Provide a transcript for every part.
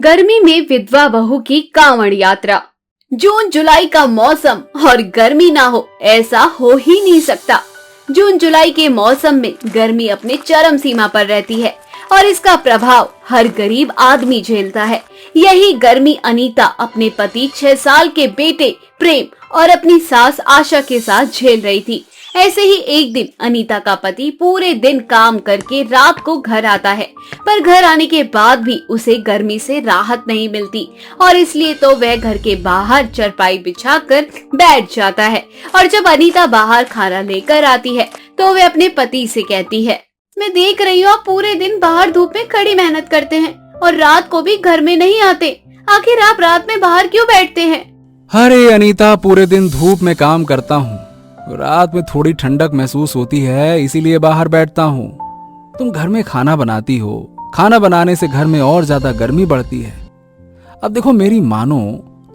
गर्मी में विधवा बहू की कांवड़ यात्रा। जून जुलाई का मौसम और गर्मी ना हो ऐसा हो ही नहीं सकता। जून जुलाई के मौसम में गर्मी अपने चरम सीमा पर रहती है और इसका प्रभाव हर गरीब आदमी झेलता है। यही गर्मी अनीता अपने पति 6 साल के बेटे प्रेम और अपनी सास आशा के साथ झेल रही थी। ऐसे ही एक दिन अनीता का पति पूरे दिन काम करके रात को घर आता है, पर घर आने के बाद भी उसे गर्मी से राहत नहीं मिलती और इसलिए तो वह घर के बाहर चारपाई बिछाकर बैठ जाता है। और जब अनीता बाहर खाना लेकर आती है तो वह अपने पति से कहती है, मैं देख रही हूँ आप पूरे दिन बाहर धूप में कड़ी मेहनत करते हैं और रात को भी घर में नहीं आते, आखिर आप रात में बाहर क्यों बैठते हैं? अरे अनीता, पूरे दिन धूप में काम करता हूँ, रात में थोड़ी ठंडक महसूस होती है इसीलिए बाहर बैठता हूँ। तुम घर में खाना बनाती हो, खाना बनाने से घर में और ज्यादा गर्मी बढ़ती है। अब देखो, मेरी मानो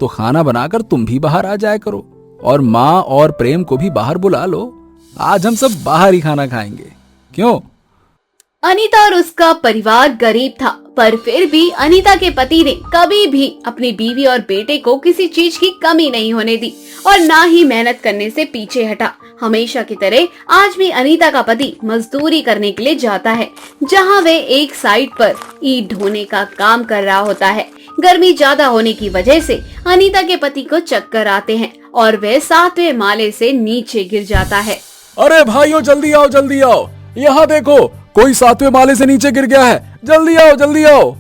तो खाना बनाकर तुम भी बाहर आ जाया करो और माँ और प्रेम को भी बाहर बुला लो। आज हम सब बाहर ही खाना खाएंगे, क्यों? अनीता और उसका परिवार गरीब था, पर फिर भी अनीता के पति ने कभी भी अपनी बीवी और बेटे को किसी चीज की कमी नहीं होने दी और ना ही मेहनत करने से पीछे हटा। हमेशा की तरह आज भी अनीता का पति मजदूरी करने के लिए जाता है, जहां वे एक साइड पर ईंट ढोने का काम कर रहा होता है। गर्मी ज्यादा होने की वजह से अनीता के पति को चक्कर आते हैं और वह 7वें माले से नीचे गिर जाता है। अरे भाइयों, जल्दी आओ जल्दी आओ, यहाँ देखो कोई 7वें माले से नीचे गिर गया है, जल्दी आओ जल्दी आओ।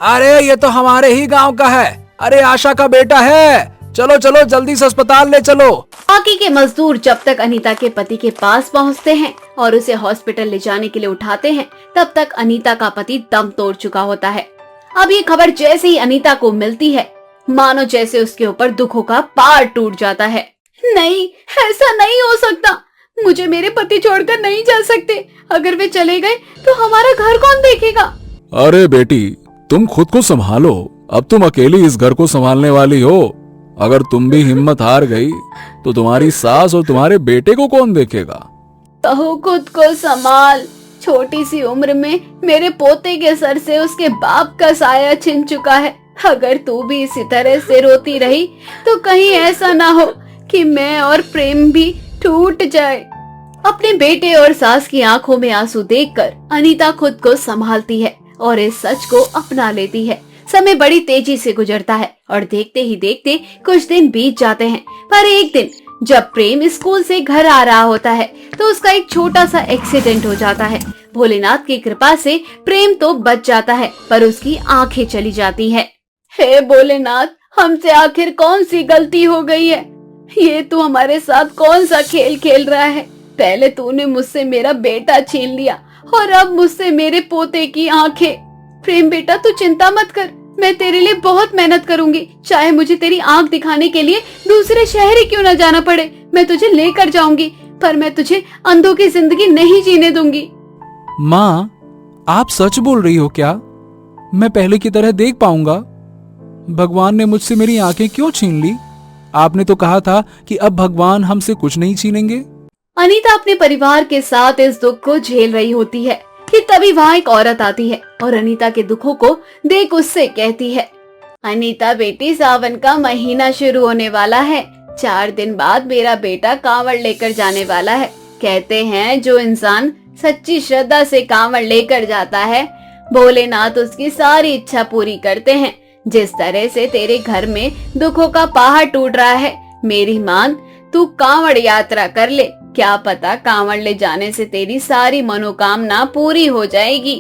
अरे ये तो हमारे ही गांव का है, अरे आशा का बेटा है, चलो चलो जल्दी से अस्पताल ले चलो। बाकी के मजदूर जब तक अनीता के पति के पास पहुंचते हैं और उसे हॉस्पिटल ले जाने के लिए उठाते हैं, तब तक अनीता का पति दम तोड़ चुका होता है। अब ये खबर जैसे ही अनीता को मिलती है, मानो जैसे उसके ऊपर दुखों का पहाड़ टूट जाता है। नहीं, ऐसा नहीं हो सकता, मुझे मेरे पति छोड़कर नहीं जा सकते। अगर वे चले गए तो हमारा घर कौन देखेगा? अरे बेटी, तुम खुद को संभालो, अब तुम अकेली इस घर को संभालने वाली हो। अगर तुम भी हिम्मत हार गई तो तुम्हारी सास और तुम्हारे बेटे को कौन देखेगा? कहो खुद को संभाल। छोटी सी उम्र में मेरे पोते के सर से उसके बाप का साया छिन चुका है। अगर तू भी इसी तरह से रोती रही तो कहीं ऐसा ना हो कि मैं और प्रेम भी टूट जाए। अपने बेटे और सास की आंखों में आंसू देखकर अनीता खुद को संभालती है और इस सच को अपना लेती है। समय बड़ी तेजी से गुजरता है और देखते ही देखते कुछ दिन बीत जाते हैं। पर एक दिन जब प्रेम स्कूल से घर आ रहा होता है तो उसका एक छोटा सा एक्सीडेंट हो जाता है। भोलेनाथ की कृपा से प्रेम तो बच जाता है, पर उसकी आंखें चली जाती है। हे भोलेनाथ, हमसे आखिर कौन सी गलती हो गई है? ये तू हमारे साथ कौन सा खेल खेल रहा है? पहले तूने मुझसे मेरा बेटा छीन लिया और अब मुझसे मेरे पोते की आंखें। प्रेम बेटा, तू चिंता मत कर, मैं तेरे लिए बहुत मेहनत करूंगी। चाहे मुझे तेरी आंख दिखाने के लिए दूसरे शहर ही क्यों न जाना पड़े, मैं तुझे लेकर जाऊंगी, पर मैं तुझे अंधों की जिंदगी नहीं जीने दूंगी। माँ, आप सच बोल रही हो क्या? मैं पहले की तरह देख पाऊंगा? भगवान ने मुझसे मेरी आंखें क्यों छीन ली? आपने तो कहा था कि अब भगवान हमसे कुछ नहीं छीनेंगे। अनीता अपने परिवार के साथ इस दुख को झेल रही होती है कि तभी वहाँ एक औरत आती है और अनीता के दुखों को देख उससे कहती है, अनीता बेटी, सावन का महीना शुरू होने वाला है। 4 दिन बाद मेरा बेटा कांवड़ लेकर जाने वाला है। कहते हैं जो इंसान सच्ची श्रद्धा से कांवड़ लेकर जाता है, भोलेनाथ उसकी सारी इच्छा पूरी करते हैं। जिस तरह से तेरे घर में दुखों का पहाड़ टूट रहा है, मेरी मान तू कांवड़ यात्रा कर ले। क्या पता कांवड़ ले जाने से तेरी सारी मनोकामना पूरी हो जाएगी।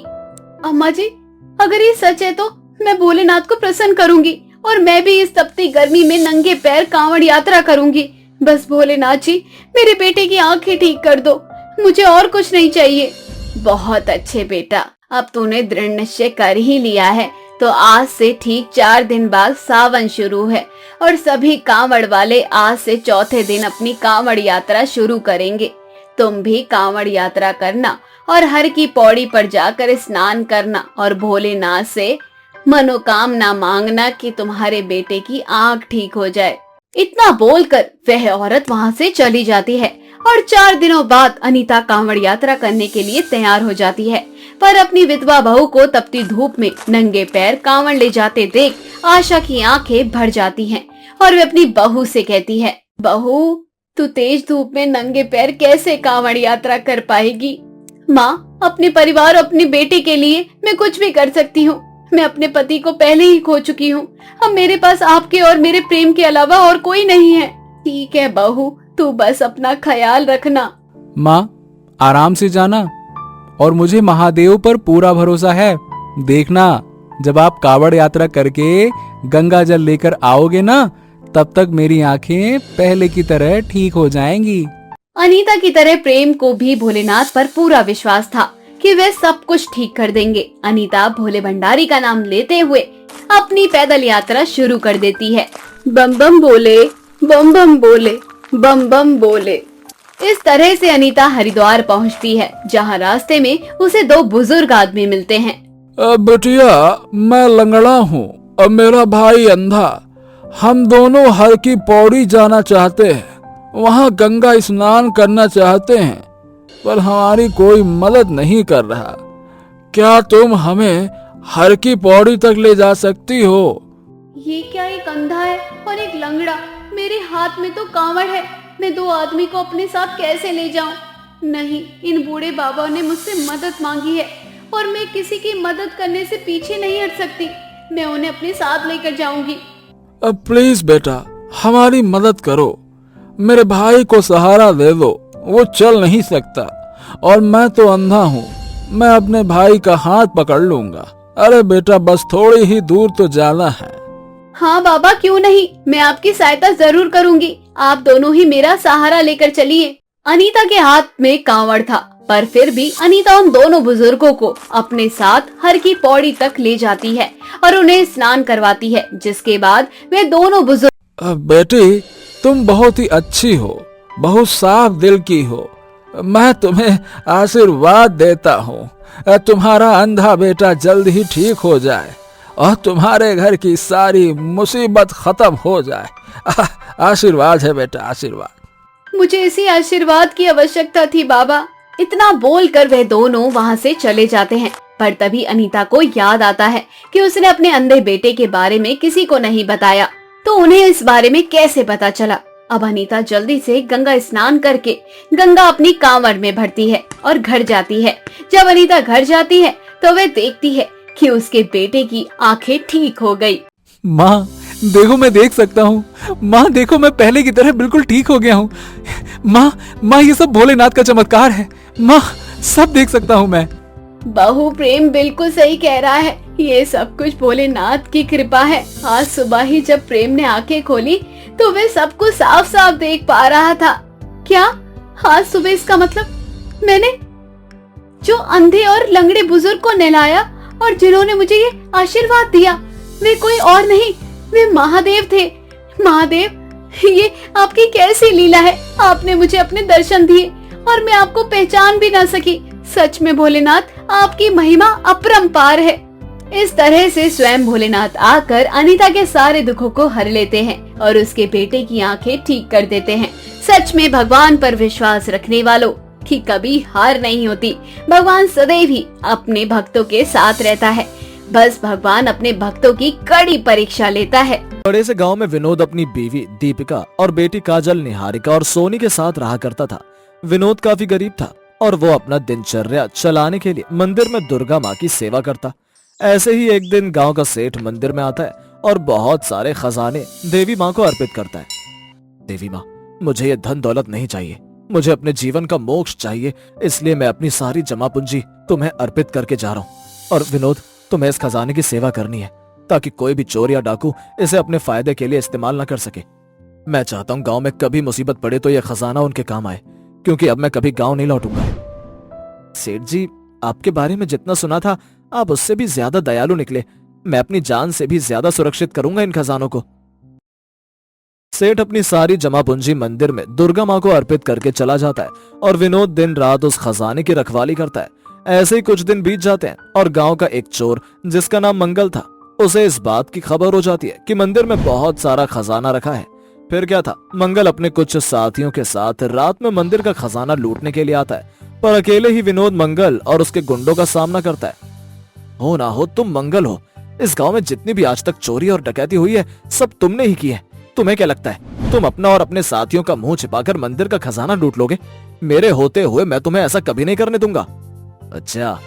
अम्मा जी, अगर ये सच है तो मैं भोलेनाथ को प्रसन्न करूंगी और मैं भी इस तपती गर्मी में नंगे पैर कांवड़ यात्रा करूंगी। बस भोलेनाथ जी, मेरे बेटे की आंखें ठीक कर दो, मुझे और कुछ नहीं चाहिए। बहुत अच्छे बेटा, अब तूने दृढ़ निश्चय कर ही लिया है तो आज से ठीक 4 दिन बाद सावन शुरू है और सभी कांवड़ वाले आज से चौथे दिन अपनी कांवड़ यात्रा शुरू करेंगे। तुम भी कांवड़ यात्रा करना और हर की पौड़ी पर जाकर स्नान करना और भोलेनाथ से मनोकामना मांगना कि तुम्हारे बेटे की आंख ठीक हो जाए। इतना बोलकर वह औरत वहां से चली जाती है और 4 दिनों बाद अनीता कांवड़ यात्रा करने के लिए तैयार हो जाती है। पर अपनी विधवा बहू को तपती धूप में नंगे पैर कांवड़ ले जाते देख आशा की आंखें भर जाती हैं और वे अपनी बहू से कहती है, बहू तू तेज धूप में नंगे पैर कैसे कांवड़ यात्रा कर पाएगी? माँ, अपने परिवार और अपनी बेटी के लिए मैं कुछ भी कर सकती हूँ। मैं अपने पति को पहले ही खो चुकी हूँ। अब मेरे पास आपके और मेरे प्रेम के अलावा और कोई नहीं है। ठीक है बहू, तू बस अपना ख्याल रखना। माँ, आराम से जाना और मुझे महादेव पर पूरा भरोसा है। देखना, जब आप कावड़ यात्रा करके गंगा जल लेकर आओगे ना, तब तक मेरी आंखें पहले की तरह ठीक हो जाएंगी। अनीता की तरह प्रेम को भी भोलेनाथ पर पूरा विश्वास था कि वे सब कुछ ठीक कर देंगे। अनीता भोले भंडारी का नाम लेते हुए अपनी पैदल यात्रा शुरू कर देती है। बम बम बोले, बम बम बोले, बम बम बोले। इस तरह से अनीता हरिद्वार पहुंचती है, जहां रास्ते में उसे दो बुजुर्ग आदमी मिलते हैं। बेटिया, मैं लंगड़ा हूँ और मेरा भाई अंधा। हम दोनों हर की पौड़ी जाना चाहते हैं, वहाँ गंगा स्नान करना चाहते हैं, पर हमारी कोई मदद नहीं कर रहा। क्या तुम हमें हर की पौड़ी तक ले जा सकती हो? ये क्या, एक अंधा है और एक लंगड़ा, मेरे हाथ में तो कांवड़ है। मैं दो आदमी को अपने साथ कैसे ले जाऊं? नहीं, इन बूढ़े बाबा ने मुझसे मदद मांगी है और मैं किसी की मदद करने से पीछे नहीं हट सकती। मैं उन्हें अपने साथ लेकर जाऊंगी। अब प्लीज बेटा, हमारी मदद करो। मेरे भाई को सहारा दे दो, वो चल नहीं सकता और मैं तो अंधा हूँ। मैं अपने भाई का हाथ पकड़ लूंगा। अरे बेटा, बस थोड़ी ही दूर तो जाना है। हाँ बाबा, क्यों नहीं, मैं आपकी सहायता जरूर करूंगी। आप दोनों ही मेरा सहारा लेकर चलिए। अनीता के हाथ में कांवड़ था, पर फिर भी अनीता उन दोनों बुजुर्गों को अपने साथ हर की पौड़ी तक ले जाती है और उन्हें स्नान करवाती है, जिसके बाद वे दोनों बुजुर्ग। बेटी, तुम बहुत ही अच्छी हो, बहुत साफ दिल की हो। मैं तुम्हें आशीर्वाद देता हूँ। तुम्हारा अंधा बेटा जल्द ही ठीक हो जाए और तुम्हारे घर की सारी मुसीबत खत्म हो जाए। आशीर्वाद है बेटा, आशीर्वाद। मुझे इसी आशीर्वाद की आवश्यकता थी बाबा। इतना बोलकर वे दोनों वहाँ से चले जाते हैं, पर तभी अनीता को याद आता है कि उसने अपने अंधे बेटे के बारे में किसी को नहीं बताया, तो उन्हें इस बारे में कैसे पता चला। अब अनीता जल्दी से गंगा स्नान करके गंगा अपनी कांवड़ में भरती है और घर जाती है। जब अनीता घर जाती है तो वे देखती है कि उसके बेटे की आंखें ठीक हो गई। माँ देखो, मैं देख सकता हूँ। माँ देखो, मैं पहले की तरह बिल्कुल ठीक हो गया हूँ। माँ ये सब भोलेनाथ का चमत्कार है। माँ, सब देख सकता हूँ मैं। बहू, प्रेम बिल्कुल सही कह रहा है। ये सब कुछ भोलेनाथ की कृपा है। आज सुबह ही जब प्रेम ने आंखें खोली तो वे सब कुछ साफ साफ देख पा रहा था। क्या आज सुबह? इसका मतलब मैंने जो अंधे और लंगड़े बुजुर्ग को नहलाया और जिन्होंने मुझे ये आशीर्वाद दिया, वे कोई और नहीं, वे महादेव थे। महादेव, ये आपकी कैसी लीला है? आपने मुझे अपने दर्शन दिए और मैं आपको पहचान भी ना सकी। सच में भोलेनाथ, आपकी महिमा अपरंपार है। इस तरह से स्वयं भोलेनाथ आकर अनीता के सारे दुखों को हर लेते हैं और उसके बेटे की आंखें ठीक कर देते हैं। सच में भगवान पर विश्वास रखने वालों की कभी हार नहीं होती। भगवान सदैव ही अपने भक्तों के साथ रहता है। बस भगवान अपने भक्तों की कड़ी परीक्षा लेता है। बड़े से गांव में विनोद अपनी बीवी दीपिका और बेटी काजल, निहारिका और सोनी के साथ रहा करता था। विनोद काफी गरीब था और वो अपना दिनचर्या चलाने के लिए मंदिर में दुर्गा माँ की सेवा करता। ऐसे ही एक दिन गांव का सेठ मंदिर में आता है और बहुत सारे खजाने देवी माँ को अर्पित करता है। देवी माँ, मुझे ये धन दौलत नहीं चाहिए, मुझे अपने जीवन का मोक्ष चाहिए, इसलिए मैं अपनी सारी जमा पूंजी तुम्हें अर्पित करके जा रहा हूँ। और विनोद, तुम्हें इस खजाने की सेवा करनी है ताकि कोई भी चोर या डाकू इसे अपने फायदे के लिए इस्तेमाल न कर सके। मैं चाहता हूँ गांव में कभी मुसीबत पड़े तो यह खजाना उनके काम आए, क्योंकि अब मैं कभी गांव नहीं लौटूंगा। सेठ जी, आपके बारे में जितना सुना था आप उससे भी ज्यादा दयालु निकले। मैं अपनी जान से भी ज्यादा सुरक्षित करूंगा इन खजानों को। सेठ अपनी सारी जमा पूंजी मंदिर में दुर्गा माँ को अर्पित करके चला जाता है और विनोद दिन रात उस खजाने की रखवाली करता है। ऐसे ही कुछ दिन बीत जाते हैं और गांव का एक चोर जिसका नाम मंगल था, उसे इस बात की खबर हो जाती है कि मंदिर में बहुत सारा खजाना रखा है। फिर क्या था, मंगल अपने कुछ साथियों के साथ रात में मंदिर का खजाना लूटने के लिए आता है पर अकेले ही विनोद मंगल और उसके गुंडों का सामना करता है। हो ना हो तुम मंगल हो, इस गांव में जितनी भी आज तक चोरी और डकैती हुई है सब तुमने ही की है। तुम्हें क्या लगता है तुम अपना और अपने साथियों का मुंह छिपाकर मंदिर का खजाना लूट लोगे? मेरे होते हुए मैं तुम्हें ऐसा कभी नहीं करने दूंगा। अच्छा,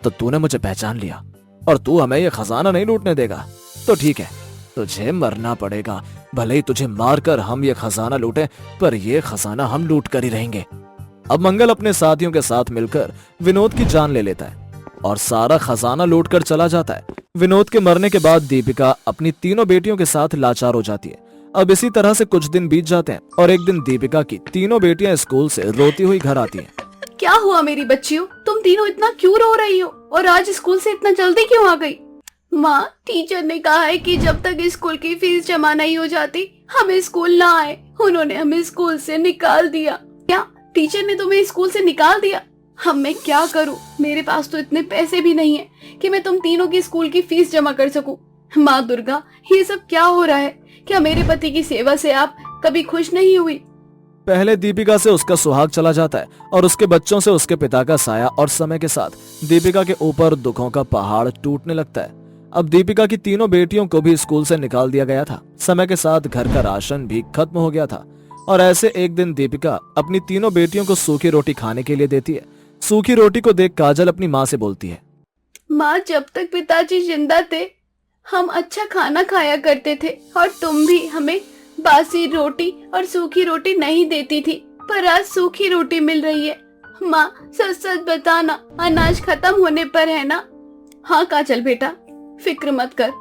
तो तूने मुझे पहचान लिया और तू हमें ये खजाना नहीं लूटने देगा? तो ठीक है, तुझे मरना पड़ेगा। भले ही तुझे मारकर हम ये खजाना लूटें, पर ये खजाना हम लूट कर ही रहेंगे। अब मंगल अपने साथियों के साथ मिलकर विनोद की जान ले लेता है और सारा खजाना लूट कर चला जाता है। विनोद के मरने के बाद दीपिका अपनी तीनों बेटियों के साथ लाचार हो जाती है। अब इसी तरह से कुछ दिन बीत जाते हैं और एक दिन दीपिका की तीनों बेटियां स्कूल से रोती हुई घर आती हैं। क्या हुआ मेरी बच्चियों, तुम तीनों इतना क्यों रो रही हो और आज स्कूल से इतना जल्दी क्यों आ गई? माँ, टीचर ने कहा है कि जब तक स्कूल की फीस जमा नहीं हो जाती हमें स्कूल ना आए। उन्होंने हमें स्कूल से निकाल दिया। क्या टीचर ने तुम्हें स्कूल से निकाल दिया? अब मैं क्या करूँ? मेरे पास तो इतने पैसे भी नहीं है कि मैं तुम तीनों की स्कूल की फीस जमा कर सकूं। माँ दुर्गा, ये सब क्या हो रहा है? क्या मेरे पति की सेवा से आप कभी खुश नहीं हुई? पहले दीपिका से उसका सुहाग चला जाता है और उसके बच्चों से उसके पिता का साया, और समय के साथ दीपिका के ऊपर दुखों का पहाड़ टूटने लगता है। अब दीपिका की तीनों बेटियों को भी स्कूल से निकाल दिया गया था। समय के साथ घर का राशन भी खत्म हो गया था और ऐसे एक दिन दीपिका अपनी तीनों बेटियों को सूखी रोटी खाने के लिए देती है। सूखी रोटी को देख काजल अपनी माँ से बोलती है, माँ, जब तक पिताजी जिंदा थे हम अच्छा खाना खाया करते थे और तुम भी हमें बासी रोटी और सूखी रोटी नहीं देती थी, पर आज सूखी रोटी मिल रही है। माँ, सच सच बताना, अनाज खत्म होने पर है ना? हाँ काजल बेटा, फिक्र मत कर,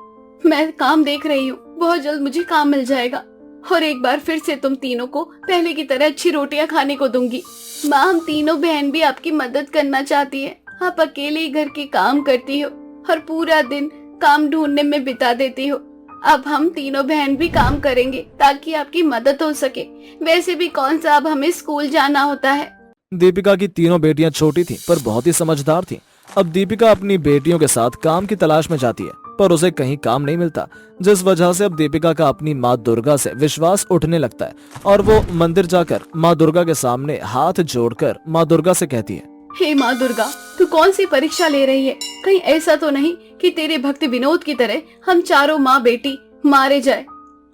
मैं काम देख रही हूँ, बहुत जल्द मुझे काम मिल जाएगा और एक बार फिर से तुम तीनों को पहले की तरह अच्छी रोटियां खाने को दूंगी। माँ, हम तीनों बहन भी आपकी मदद करना चाहती है। आप अकेले ही घर के काम करती हो और पूरा दिन काम ढूंढने में बिता देती हो। अब हम तीनों बहन भी काम करेंगे ताकि आपकी मदद हो सके। वैसे भी कौन सा अब हमें स्कूल जाना होता है। दीपिका की तीनों बेटियां छोटी थीं पर बहुत ही समझदार थीं। अब दीपिका अपनी बेटियों के साथ काम की तलाश में जाती है, पर उसे कहीं काम नहीं मिलता, जिस वजह से अब दीपिका का अपनी माँ दुर्गा से विश्वास उठने लगता है और वो मंदिर जाकर माँ दुर्गा के सामने हाथ जोड़कर माँ दुर्गा से कहती है, हे माँ दुर्गा, तू कौन सी परीक्षा ले रही है? कहीं ऐसा तो नहीं कि तेरे भक्त विनोद की तरह हम चारों माँ बेटी मारे जाए?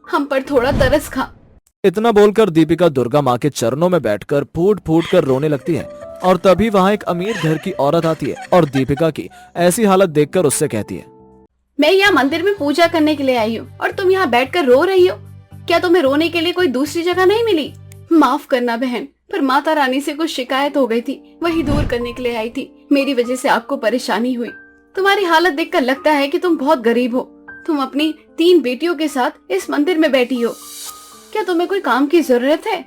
हम पर थोड़ा तरस खा। इतना बोलकर दीपिका दुर्गा माँ के चरणों में बैठकर फूट फूट कर रोने लगती है और तभी वहाँ एक अमीर घर की औरत आती है और दीपिका की ऐसी हालत देखकर उससे कहती है, मैं यहाँ मंदिर में पूजा करने के लिए आई हूँ और तुम यहाँ बैठकर रो रही हो। क्या तुम्हें रोने के लिए कोई दूसरी जगह नहीं मिली? माफ करना बहन, पर माता रानी से कुछ शिकायत हो गई थी, वही दूर करने के लिए आई थी। मेरी वजह से आपको परेशानी हुई। तुम्हारी हालत देखकर लगता है कि तुम बहुत गरीब हो। तुम अपनी 3 बेटियों के साथ इस मंदिर में बैठी हो। क्या तुम्हें कोई काम की जरूरत है?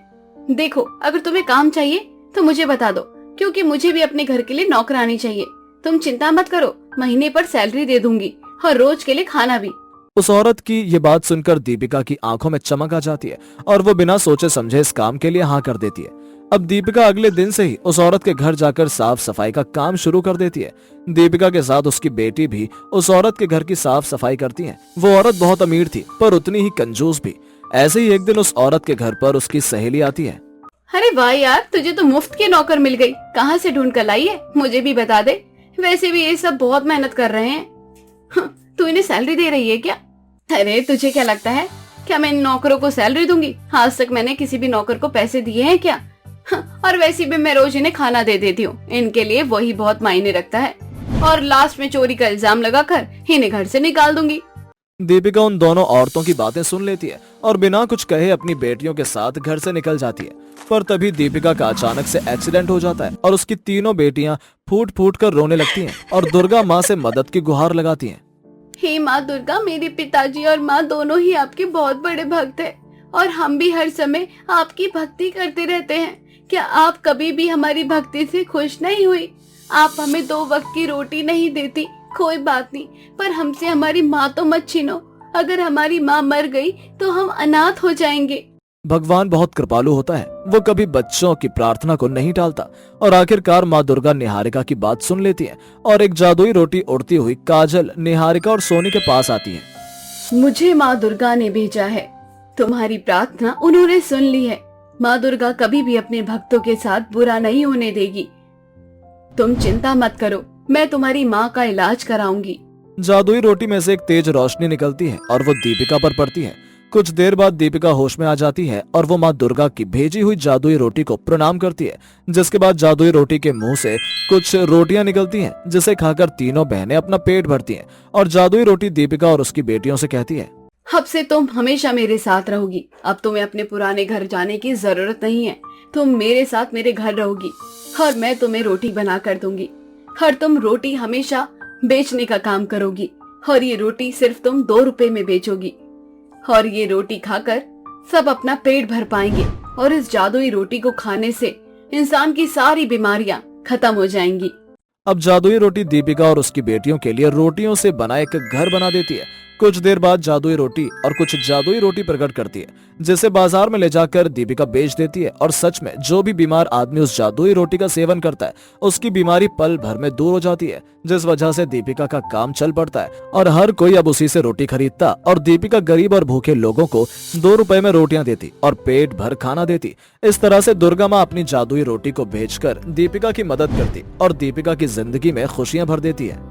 देखो, अगर तुम्हें काम चाहिए तो मुझे बता दो, क्योंकि मुझे भी अपने घर के लिए नौकरानी चाहिए। तुम चिंता मत करो, महीने पर सैलरी दे दूंगी और रोज के लिए खाना भी। उस औरत की ये बात सुनकर दीपिका की आंखों में चमक आ जाती है और वो बिना सोचे समझे इस काम के लिए हाँ कर देती है। अब दीपिका अगले दिन से ही उस औरत के घर जाकर साफ सफाई का काम शुरू कर देती है। दीपिका के साथ उसकी बेटी भी उस औरत के घर की साफ सफाई करती है। वो औरत बहुत अमीर थी पर उतनी ही कंजूस भी। ऐसे ही एक दिन उस औरत के घर पर उसकी सहेली आती है। अरे वाह यार, तुझे तो मुफ्त की नौकर मिल गई। कहाँ से ढूंढ कर लाई है, मुझे भी बता दे। वैसे भी ये सब बहुत मेहनत कर रहे हैं। तू इन्हें सैलरी दे रही है क्या? अरे तुझे क्या लगता है, क्या मैं इन नौकरों को सैलरी दूंगी? आज तक मैंने किसी भी नौकर को पैसे दिए हैं क्या? और वैसे भी मैं रोज इन्हें खाना दे देती हूँ, इनके लिए वही बहुत मायने रखता है। और लास्ट में चोरी का इल्जाम लगाकर इन्हें घर से निकाल दूंगी। दीपिका उन दोनों औरतों की बातें सुन लेती है और बिना कुछ कहे अपनी बेटियों के साथ घर से निकल जाती है। पर तभी दीपिका का अचानक से एक्सीडेंट हो जाता है और उसकी तीनों बेटियां फूट फूट कर रोने लगती हैं और दुर्गा माँ से मदद की गुहार लगाती हैं। हे माँ दुर्गा, मेरे पिताजी और माँ दोनों ही आपके बहुत बड़े भक्त हैं और हम भी हर समय आपकी भक्ति करते रहते हैं। क्या आप कभी भी हमारी भक्ति से खुश नहीं हुई? आप हमें 2 वक्त की रोटी नहीं देती, कोई बात नहीं, पर हमसे हमारी माँ तो मत छीनो। अगर हमारी माँ मर गई तो हम अनाथ हो जाएंगे। भगवान बहुत कृपालु होता है, वो कभी बच्चों की प्रार्थना को नहीं टालता। और आखिरकार माँ दुर्गा निहारिका की बात सुन लेती है और एक जादुई रोटी उड़ती हुई काजल, निहारिका और सोनी के पास आती है। मुझे माँ दुर्गा ने भेजा है, तुम्हारी प्रार्थना उन्होंने सुन ली है। माँ दुर्गा कभी भी अपने भक्तों के साथ बुरा नहीं होने देगी। तुम चिंता मत करो, मैं तुम्हारी माँ का इलाज कराऊंगी। जादुई रोटी में से एक तेज रोशनी निकलती है और वो दीपिका पर पड़ती है। कुछ देर बाद दीपिका होश में आ जाती है और वो माँ दुर्गा की भेजी हुई जादुई रोटी को प्रणाम करती है, जिसके बाद जादुई रोटी के मुंह से कुछ रोटियां निकलती हैं, जिसे खाकर तीनों बहनें अपना पेट भरती हैं और जादुई रोटी दीपिका और उसकी बेटियों से कहती है, अब से तुम हमेशा मेरे साथ रहोगी। अब तुम्हें अपने पुराने घर जाने की जरूरत नहीं है। तुम मेरे साथ मेरे घर रहोगी और मैं तुम्हें रोटी बना कर दूंगी और तुम रोटी हमेशा बेचने का काम करोगी और ये रोटी सिर्फ तुम 2 रुपए में बेचोगी और ये रोटी खाकर सब अपना पेट भर पाएंगे और इस जादुई रोटी को खाने से इंसान की सारी बीमारियां खत्म हो जाएंगी। अब जादुई रोटी दीपिका और उसकी बेटियों के लिए रोटियों से बना एक घर बना देती है। कुछ देर बाद जादुई रोटी और कुछ जादुई रोटी प्रकट करती है, जिसे बाजार में ले जाकर दीपिका बेच देती है और सच में जो भी बीमार आदमी उस जादुई रोटी का सेवन करता है उसकी बीमारी पल भर में दूर हो जाती है, जिस वजह से दीपिका का काम चल पड़ता है और हर कोई अब उसी से रोटी खरीदता और दीपिका गरीब और भूखे लोगों को 2 रुपए में रोटियां देती और पेट भर खाना देती। इस तरह से दुर्गा माँ अपनी जादुई रोटी को बेचकर दीपिका की मदद करती और दीपिका की जिंदगी में खुशियां भर देती है।